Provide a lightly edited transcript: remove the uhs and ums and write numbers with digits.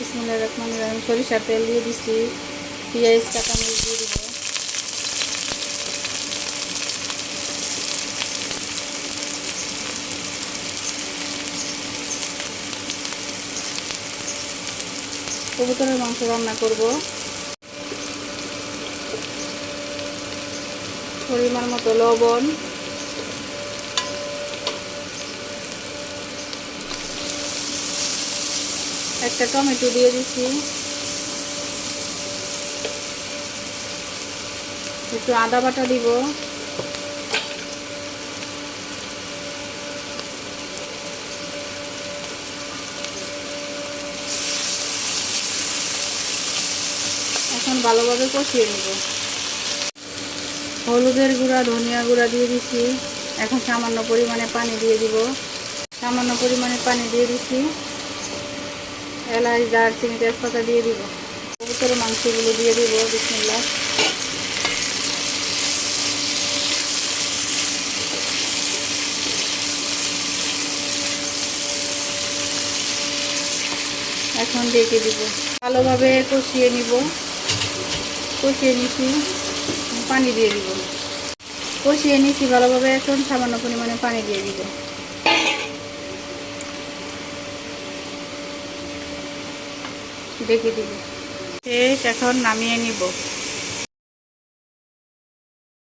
বিসমিল্লাহির রহমানির রহিম। সরিষার তেল দিয়ে দিচ্ছি, পেঁয়াজ কাঁচামরিচ দিয়ে দিব। কবুতরের মাংস রান্না করব। পরিমাণ মতো লবণ, একটা টমেটো দিয়ে দিচ্ছি, একটু আদা বাটা দিব, এখন ভালোভাবে কষিয়ে নিব। হলুদের গুঁড়া, ধনিয়া গুঁড়া দিয়ে দিচ্ছি। এখন সামান্য পরিমাণে পানি দিয়ে দিব। সামান্য পরিমাণে পানি দিয়ে দিচ্ছি। এলাচ, দারচিনি, তেজপাতা দিয়ে দিব। কবুতরের মাংসগুলো দিয়ে দিব। বিসমিল্লাহ। এখন ঢেকে দিব। ভালোভাবে কষিয়ে নিব। কষিয়ে নিচ্ছি, পানি দিয়ে দিব। কষিয়ে নিচ্ছি ভালোভাবে, এখন সামান্য পরিমাণে পানি দিয়ে দিব। ঢেকে দিব। শেষ, এখন নামিয়ে নিব।